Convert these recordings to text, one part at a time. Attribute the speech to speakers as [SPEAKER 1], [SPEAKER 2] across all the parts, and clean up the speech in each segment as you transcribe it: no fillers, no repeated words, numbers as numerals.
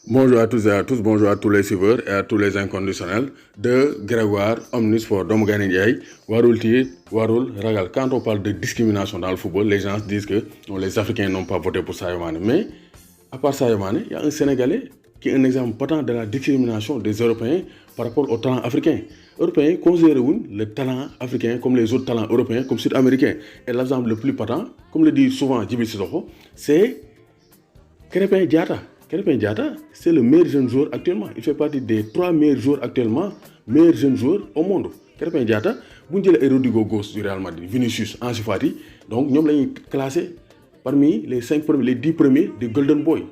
[SPEAKER 1] Bonjour à tous et à tous, bonjour à tous les suiveurs et à tous les inconditionnels de Grégoire Omnisport Doomu Gaynde Ndiaye warul tiit warul ragal. Quand on parle de discrimination dans le football, les gens disent que non, les Africains n'ont pas voté pour Sadio Mané. Mais à part Sadio Mané, il y a un Sénégalais qui est un exemple patent de la discrimination des Européens par rapport au talent africain. Européens considèrent le talent africain comme les autres talents européens, comme sud-américains. Et l'exemple le plus patent, comme le dit souvent Djibril Sissoko, c'est Krépin Diatta. Krépin Diatta, c'est le meilleur jeune joueur actuellement. Il fait partie des 3 meilleurs joueurs actuellement, meilleurs jeunes joueurs au monde. Krépin Diatta, bu ñu jëlee Rodrygo Goes du Real Madrid, Vinicius, Ansu Fati, donc ñoom la ñuy classé parmi les 10 premiers des Golden Boy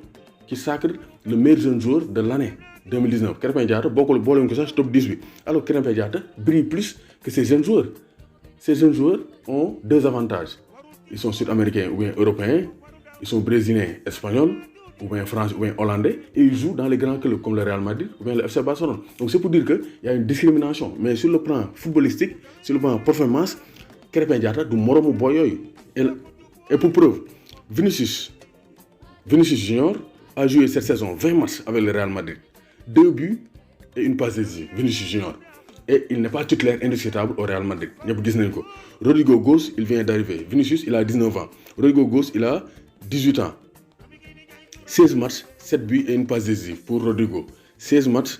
[SPEAKER 1] qui sacrent le meilleur jeune joueur de l'année 2019. Krépin Diatta bokkul boolewuñ ko sax ci top 10 bi. Alors Krépin Diatta brille plus que ces jeunes joueurs. Ces jeunes joueurs ont 2 avantages. Ils sont sud-américains ou bien européens, ils sont brésiliens, espagnols, ou bien français, ou bien hollandais, et ils jouent dans les grands clubs comme le Real Madrid ou bien le FC Barcelone. Donc c'est pour dire qu'il y a une discrimination. Mais sur le plan footballistique, sur le plan performance, Krépin Diatta du moromu boy yooyu. Et pour preuve, Vinicius Junior a joué cette saison 20 matchs avec le Real Madrid. 2 buts et une passe décisive. Vinicius Junior. Et il n'est pas titulaire indiscutable au Real Madrid. Rodrygo Goes, il vient d'arriver. Vinicius, il a 19 ans. Rodrygo Goes, il a 18 ans. 16 matchs, 7 buts et une passe décisive pour Rodrygo. 16 matchs,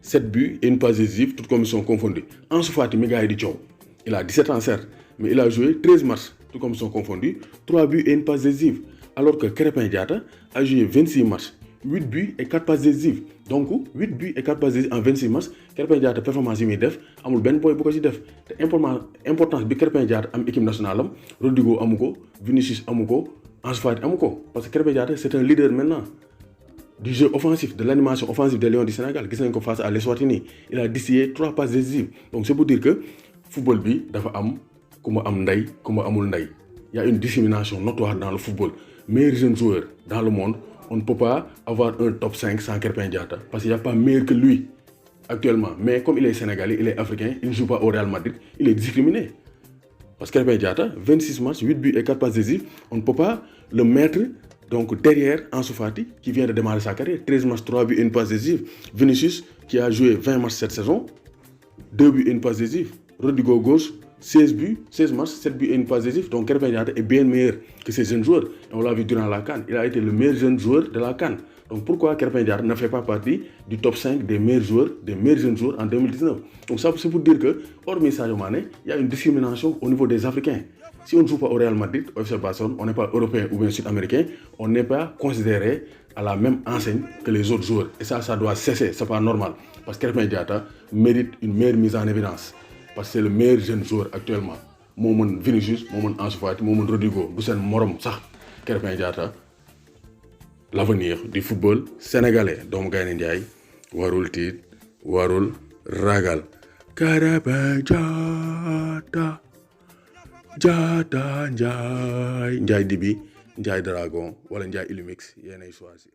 [SPEAKER 1] 7 buts et une passe décisive, toutes commissions confondues. Ansu Fati, il a 17 ans certes, mais il a joué 13 matchs, toutes commissions confondues, 3 buts et une passe décisive. Alors que Krépin Diatta a joué 26 matchs, 8 buts et 4 passes décisives. Donc 8 buts et 4 passes décisives en 26 matchs, Krépin Diatta performance yi muy def amul benn boy bu ko ci def. Te importance bi Krépin Diatta am équipe nationale am, Rodrygo amu ko, Vinicius amu ko, Ansu Fati amu ko. Parce que Krépin Diatta c'est un leader maintenant du jeu offensif, de l'animation offensive des Lions du Sénégal. Gis nañ ko face à l'Eswatini. Il a distillé 3 passes décisives. Donc c'est pour dire que football bi dafa am ku ma am ndey ku ma amul ndey. Il y a une discrimination notoire dans le football. Meilleur jeune joueur dans le monde, on ne peut pas avoir un top 5 sans Krépin Diatta. Parce qu'il n'y a pas meilleur que lui actuellement. Mais comme il est sénégalais, il est africain, il ne joue pas au Real Madrid, il est discriminé. Parce que Krépin Diatta, 26 matchs, 8 buts et 4 passes décisives, on ne peut pas le mettre donc derrière Ansu Fati qui vient de démarrer sa carrière. 13 matchs, 3 buts et une passe décisive. Vinicius qui a joué 20 matchs cette saison, 2 buts et une passe décisive. Rodrygo Goes, 16 matchs, 7 buts et une passe décisive. Donc Krépin Diatta est bien meilleur que ces jeunes joueurs. Et on l'a vu durant la CAN. Il a été le meilleur jeune joueur de la CAN. Donc pourquoi Krépin Diatta ne fait pas partie du top 5 des meilleurs jeunes joueurs en 2019? Donc ça c'est pour dire que, hormis Sadio Mané, il y a une discrimination au niveau des Africains. Si on ne joue pas au Real Madrid, au FC Barcelone, on n'est pas européen ou bien sud-américain, on n'est pas considéré à la même enseigne que les autres joueurs. Et ça doit cesser, c'est pas normal. Parce que Krépin Diatta mérite une meilleure mise en évidence. Parce que c'est le meilleur jeune joueur actuellement. Moo mën Vinicius, moo mën Ansu Fati, moo mën Rodrygo, du seen morom sax. Krépin Diatta, l'avenir du football sénégalais. Doomu Gaynde Ndiaye warul tiit warul ragal. Krépin Diatta Ndiaye Ndiaye Dibi Ndiaye Dragon wala Ndiaye Illimix yéenay choisir.